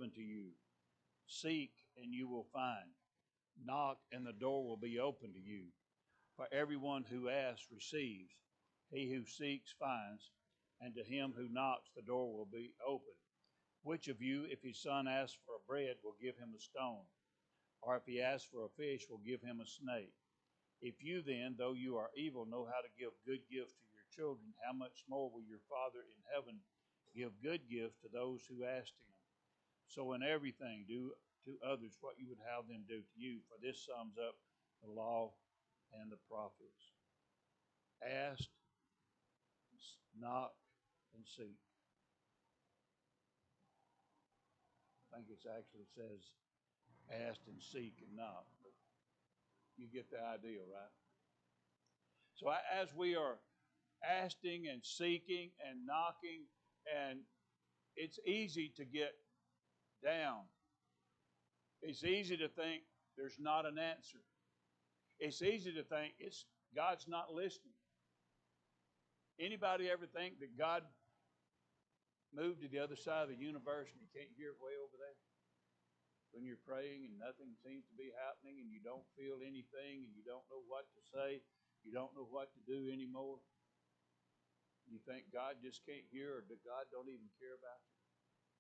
given to you. Seek, and you will find. Knock, and the door will be open to you. For everyone who asks receives. He who seeks finds. And to him who knocks, the door will be open. Which of you, if his son asks for bread, will give him a stone? Or if he asks for a fish, will give him a snake? If you then, though you are evil, know how to give good gifts to your children, how much more will your Father in heaven give good gifts to those who ask him? So in everything, do to others what you would have them do to you, for this sums up the law and the prophets. Ask, knock, and seek. I think it actually says ask and seek and knock. But you get the idea, right? So as we are asking and seeking and knocking, and it's easy to get down. It's easy to think there's not an answer. It's easy to think God's not listening. Anybody ever think that God moved to the other side of the universe and you can't hear it way over there? When you're praying and nothing seems to be happening and you don't feel anything and you don't know what to say, you don't know what to do anymore. You think God just can't hear, or that God don't even care about you.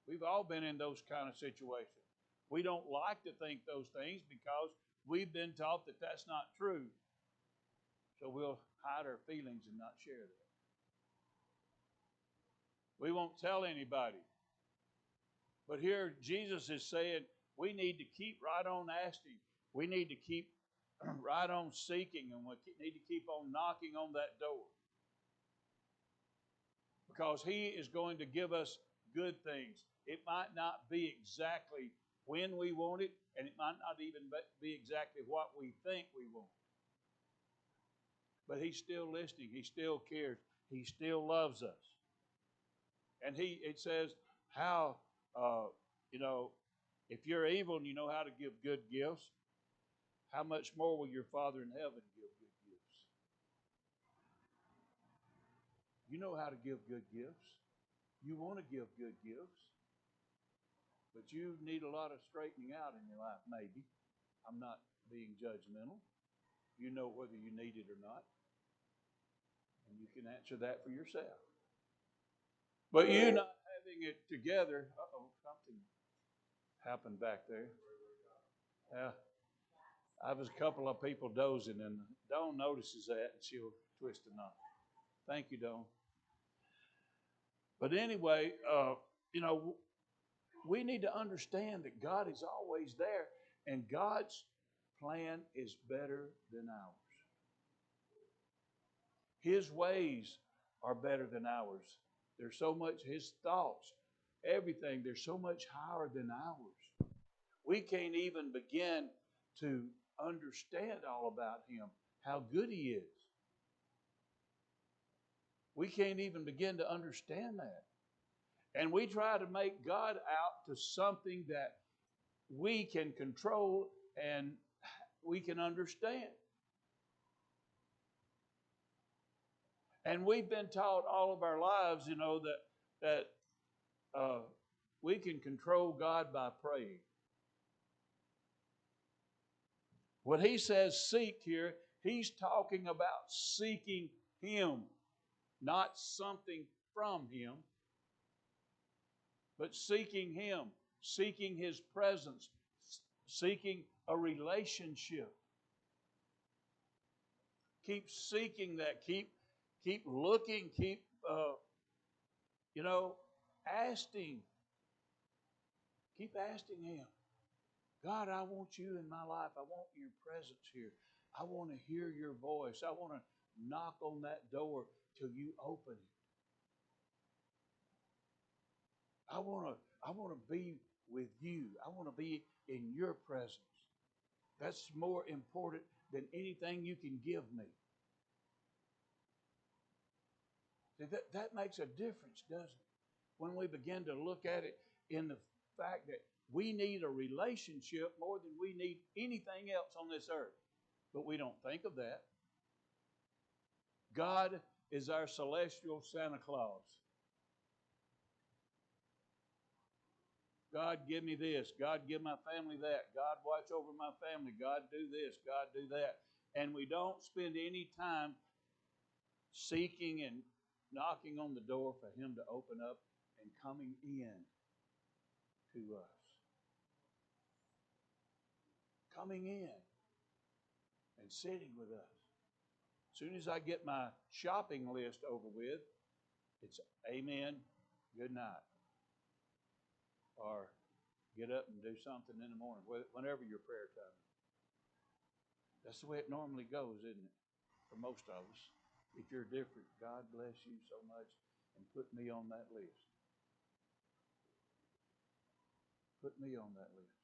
We've all been in those kind of situations. We don't like to think those things because we've been taught that that's not true. So we'll hide our feelings and not share that. We won't tell anybody. But here Jesus is saying we need to keep right on asking. We need to keep right on seeking, and we need to keep on knocking on that door. Because He is going to give us good things. It might not be exactly when we want it, and it might not even be exactly what we think we want. But He's still listening. He still cares. He still loves us. And it says how, if you're evil and you know how to give good gifts, how much more will your Father in heaven give good gifts? You know how to give good gifts. You want to give good gifts. But you need a lot of straightening out in your life, maybe. I'm not being judgmental. You know whether you need it or not. And you can answer that for yourself. But you not having it together, something happened back there. Yeah. I was a couple of people dozing, and Dawn notices that, and she'll twist a knot. Thank you, Dawn. But anyway, we need to understand that God is always there, and God's plan is better than ours. His ways are better than ours. There's so much, His thoughts, everything, they're so much higher than ours. We can't even begin to understand all about Him, how good He is. We can't even begin to understand that. And we try to make God out to something that we can control and we can understand. And we've been taught all of our lives, that we can control God by praying. When He says seek here, He's talking about seeking Him, not something from Him, but seeking Him, seeking His presence, seeking a relationship. Keep seeking that. Keep looking. Keep, asking. Keep asking Him. God, I want you in my life. I want your presence here. I want to hear your voice. I want to knock on that door till you open it. I want to be with you. I want to be in your presence. That's more important than anything you can give me. See, that makes a difference, doesn't it? When we begin to look at it in the fact that we need a relationship more than we need anything else on this earth. But we don't think of that. God is our celestial Santa Claus. God, give me this. God, give my family that. God, watch over my family. God, do this. God, do that. And we don't spend any time seeking and knocking on the door for Him to open up and coming in to us. Coming in and sitting with us. As soon as I get my shopping list over with, it's amen, good night. Or get up and do something in the morning, whenever your prayer time is. That's the way it normally goes, isn't it? For most of us. If you're different, God bless you so much and put me on that list. Put me on that list.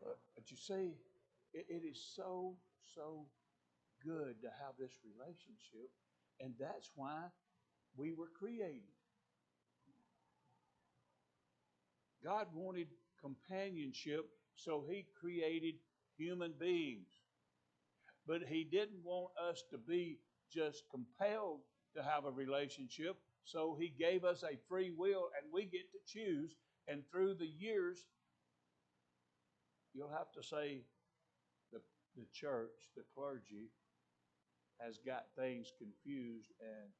But you see, it is so good to have this relationship, and that's why we were created. God wanted companionship, so He created human beings. But He didn't want us to be just compelled to have a relationship, so He gave us a free will, and we get to choose. And through the years, you'll have to say the church, the clergy, has got things confused, and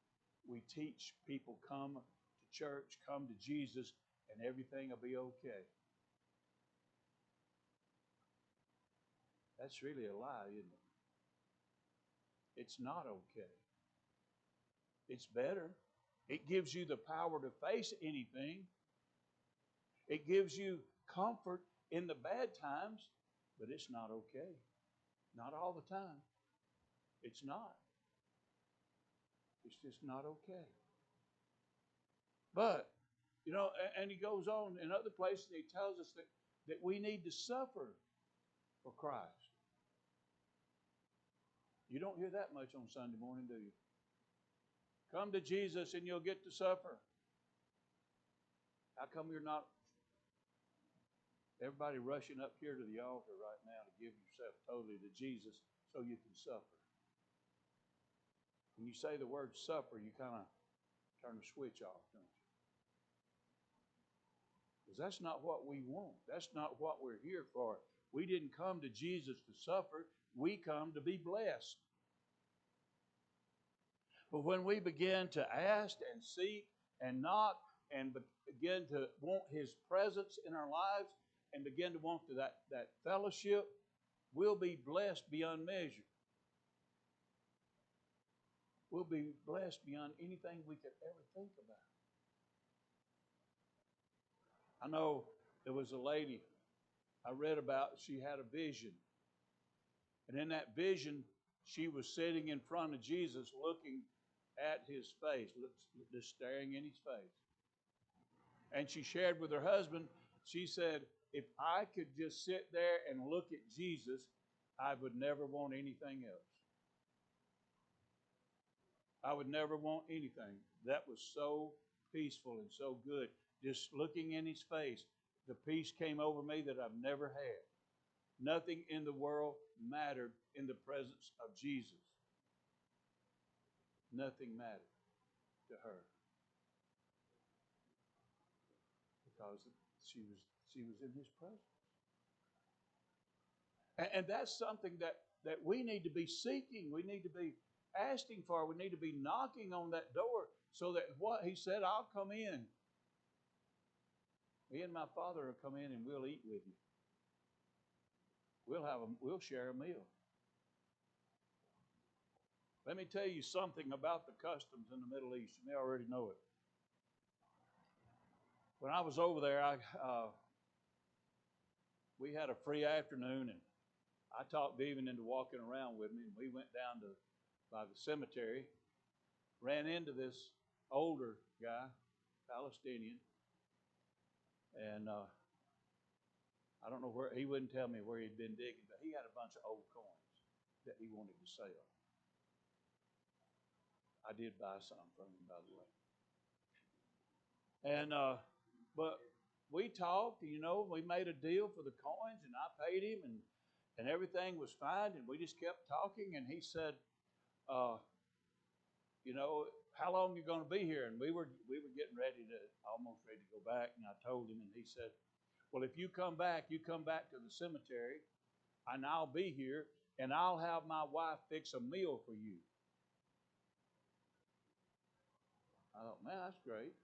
we teach people come to church, come to Jesus, and everything will be okay. That's really a lie, isn't it? It's not okay. It's better. It gives you the power to face anything. It gives you comfort in the bad times, but it's not okay. Not all the time. It's not. It's just not okay. But, and he goes on in other places, he tells us that we need to suffer for Christ. You don't hear that much on Sunday morning, do you? Come to Jesus and you'll get to suffer. How come you're not everybody rushing up here to the altar right now to give yourself totally to Jesus so you can suffer? When you say the word suffer, you kind of turn the switch off, don't you? Because that's not what we want. That's not what we're here for. We didn't come to Jesus to suffer. We come to be blessed. But when we begin to ask and seek and knock and begin to want His presence in our lives and begin to want that fellowship, we'll be blessed beyond measure. We'll be blessed beyond anything we could ever think about. I know there was a lady I read about, she had a vision. And in that vision, she was sitting in front of Jesus looking at His face, just staring in His face. And she shared with her husband, she said, if I could just sit there and look at Jesus, I would never want anything else. I would never want anything. That was so peaceful and so good. Just looking in His face, the peace came over me that I've never had. Nothing in the world mattered in the presence of Jesus. Nothing mattered to her. Because she was in His presence. And that's something that we need to be seeking. We need to be asking for. We need to be knocking on that door so that what He said, I'll come in. Me and my Father will come in and we'll eat with you. We'll share a meal. Let me tell you something about the customs in the Middle East. You may already know it. When I was over there, we had a free afternoon, and I talked Bevan into walking around with me, and we went down by the cemetery, ran into this older guy, Palestinian, and I don't know where, he wouldn't tell me where he'd been digging, but he had a bunch of old coins that he wanted to sell. I did buy some from him, by the way. And but we talked, we made a deal for the coins, and I paid him, and everything was fine, and we just kept talking, and he said, how long you going to be here? And we were getting ready to, almost ready to go back. And I told him, and he said, well, if you come back to the cemetery, and I'll be here, and I'll have my wife fix a meal for you. I thought, man, that's great,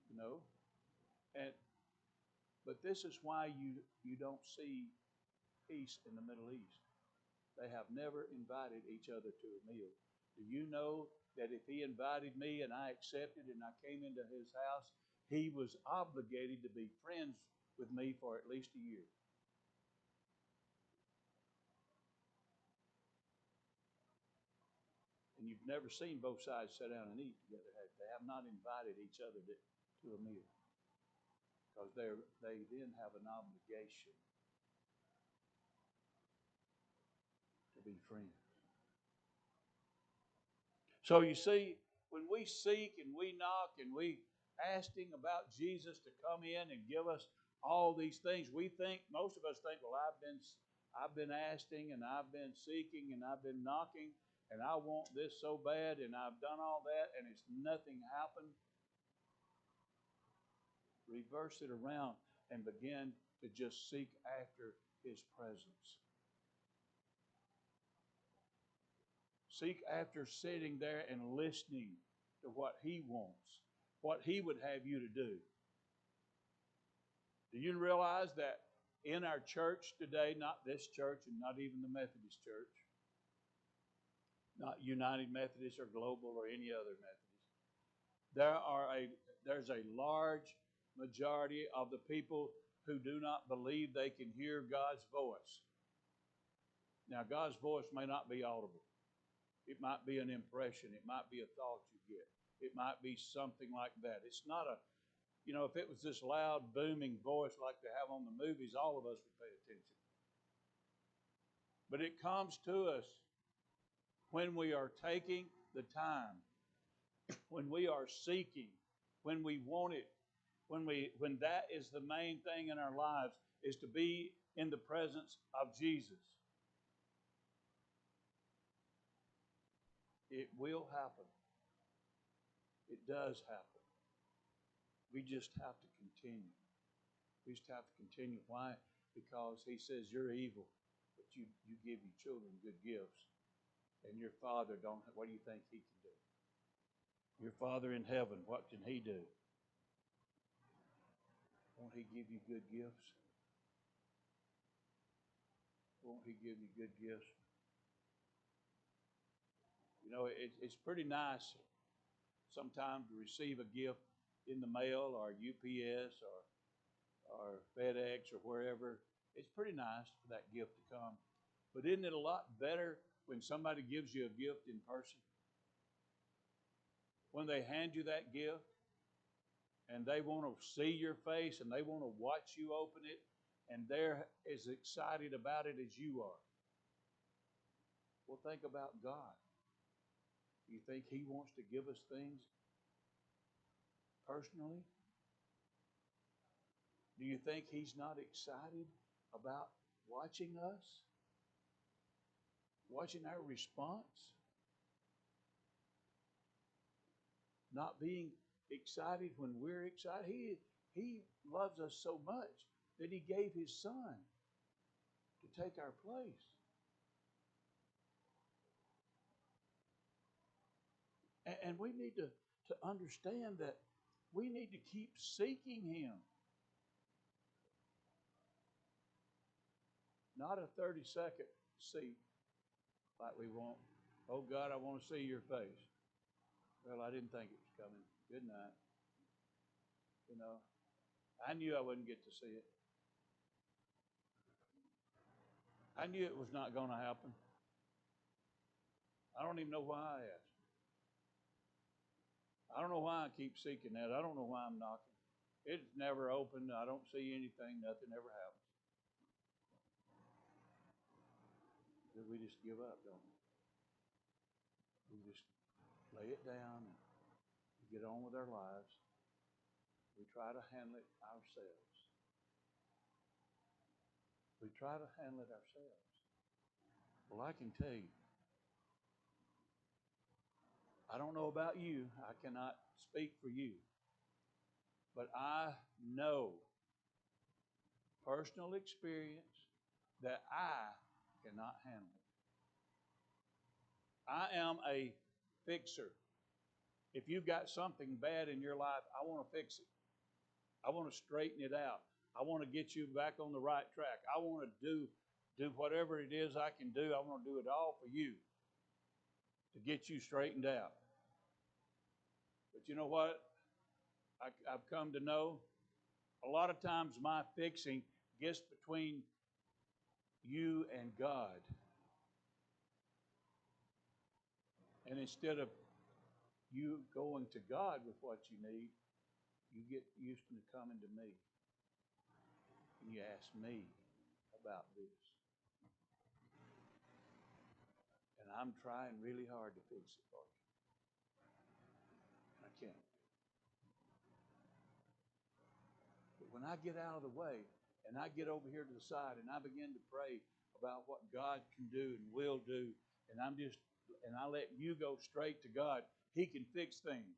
you know. And but this is why you don't see peace in the Middle East. They have never invited each other to a meal. Do you know that if he invited me and I accepted and I came into his house, he was obligated to be friends with me for at least a year? And you've never seen both sides sit down and eat together. They have not invited each other to a meal because they then have an obligation to be friends. So you see, when we seek and we knock and we asking about Jesus to come in and give us all these things, we think, most of us think, well, I've been asking and I've been seeking and I've been knocking and I want this so bad and I've done all that and it's nothing happened. Reverse it around and begin to just seek after His presence. Seek after sitting there and listening to what He wants, what He would have you to do. Do you realize that in our church today, not this church and not even the Methodist church, not United Methodist or Global or any other Methodist, there's a large majority of the people who do not believe they can hear God's voice. Now, God's voice may not be audible. It might be an impression. It might be a thought you get. It might be something like that. It's not a, if it was this loud, booming voice like they have on the movies, all of us would pay attention. But it comes to us when we are taking the time, when we are seeking, when we want it, when that is the main thing in our lives, is to be in the presence of Jesus. It will happen. It does happen. We just have to continue. We just have to continue. Why? Because He says you're evil, but you give your children good gifts. And your Father what do you think He can do? Your Father in heaven, what can He do? Won't He give you good gifts? Won't He give you good gifts? It's pretty nice sometimes to receive a gift in the mail or UPS or FedEx or wherever. It's pretty nice for that gift to come. But isn't it a lot better when somebody gives you a gift in person? When they hand you that gift and they want to see your face and they want to watch you open it and they're as excited about it as you are. Well, think about God. Do you think He wants to give us things personally? Do you think He's not excited about watching us? Watching our response? Not being excited when we're excited? He loves us so much that He gave His Son to take our place. And we need to understand that we need to keep seeking Him. Not a 30-second seek like we want. Oh, God, I want to see your face. Well, I didn't think it was coming. Good night. I knew I wouldn't get to see it. I knew it was not going to happen. I don't even know why I asked. I don't know why I keep seeking that. I don't know why I'm knocking. It's never opened. I don't see anything. Nothing ever happens. We just give up, don't we? We just lay it down and get on with our lives. We try to handle it ourselves. We try to handle it ourselves. Well, I can tell you, I don't know about you. I cannot speak for you. But I know personal experience that I cannot handle it. I am a fixer. If you've got something bad in your life, I want to fix it. I want to straighten it out. I want to get you back on the right track. I want to do whatever it is I can do. I want to do it all for you to get you straightened out. But you know what? I've come to know a lot of times my fixing gets between you and God. And instead of you going to God with what you need, you get used to coming to me. And you ask me about this. And I'm trying really hard to fix it for you. I can't. But when I get out of the way and I get over here to the side and I begin to pray about what God can do and will do, and I let you go straight to God, He can fix things.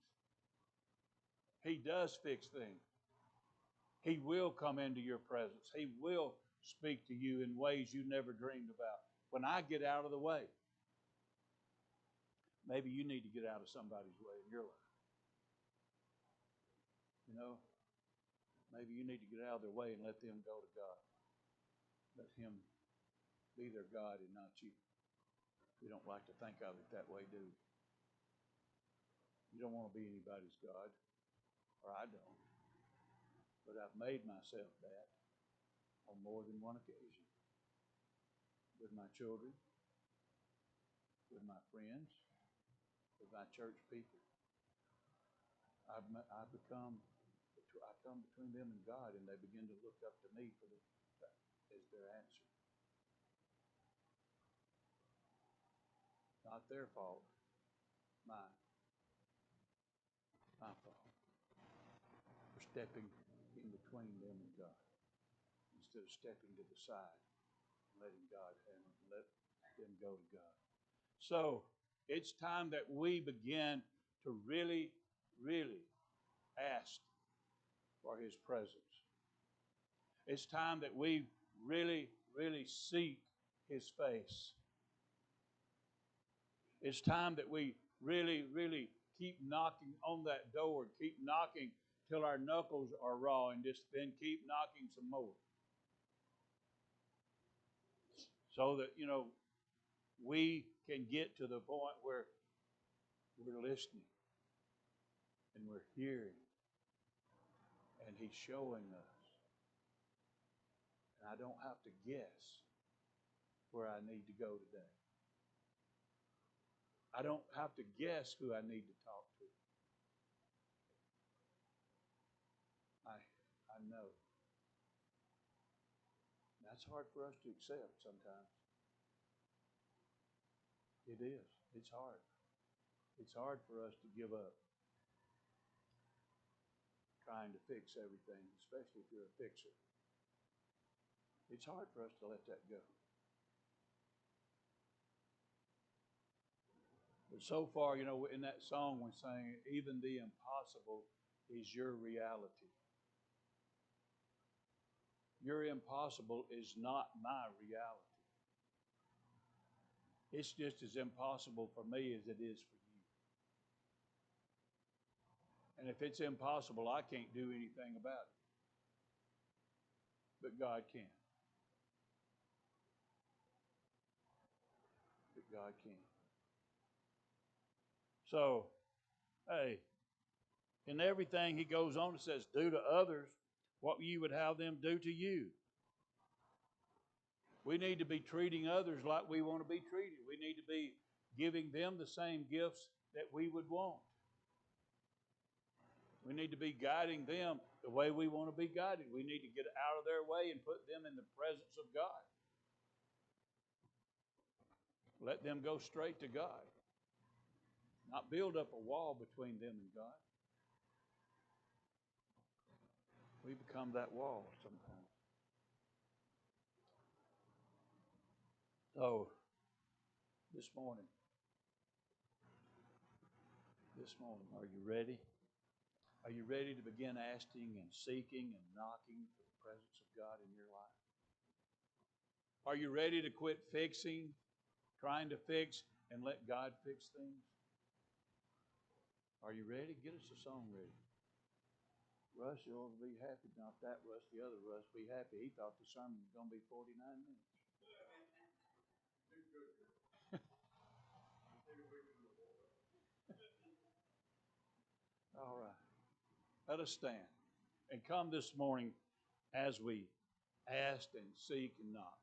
He does fix things. He will come into your presence. He will speak to you in ways you never dreamed about. When I get out of the way, maybe you need to get out of somebody's way in your life. You know, maybe you need to get out of their way and let them go to God. Let Him be their God and not you. We don't like to think of it that way, do we? You don't want to be anybody's God, or I don't. But I've made myself that on more than one occasion. With my children, with my friends, with my church people. I come between them and God, and they begin to look up to me as their answer. Not their fault, mine. My fault. For stepping in between them and God instead of stepping to the side and letting God handle it, let them go to God. So it's time that we begin to really, really ask for His presence. It's time that we really, really seek His face. It's time that we really, really keep knocking on that door, keep knocking till our knuckles are raw, and just then keep knocking some more. So that, we can get to the point where we're listening and we're hearing and He's showing us. And I don't have to guess where I need to go today. I don't have to guess who I need to talk to. I know. That's hard for us to accept sometimes. It is. It's hard. It's hard for us to give up trying to fix everything, especially if you're a fixer. It's hard for us to let that go. But so far, in that song we're saying, even the impossible is your reality. Your impossible is not my reality. It's just as impossible for me as it is for you. And if it's impossible, I can't do anything about it. But God can. But God can. So, hey, in everything He goes on, it says, do to others what you would have them do to you. We need to be treating others like we want to be treated. We need to be giving them the same gifts that we would want. We need to be guiding them the way we want to be guided. We need to get out of their way and put them in the presence of God. Let them go straight to God. Not build up a wall between them and God. We become that wall sometimes. So, this morning, this morning? Are you ready? Are you ready to begin asking and seeking and knocking for the presence of God in your life? Are you ready to quit fixing, trying to fix, and let God fix things? Are you ready? Get us a song ready. Russ, you'll be happy. Not that Russ, the other Russ, be happy. He thought the sermon was going to be 49 minutes. All right. Let us stand and come this morning as we ask and seek and knock.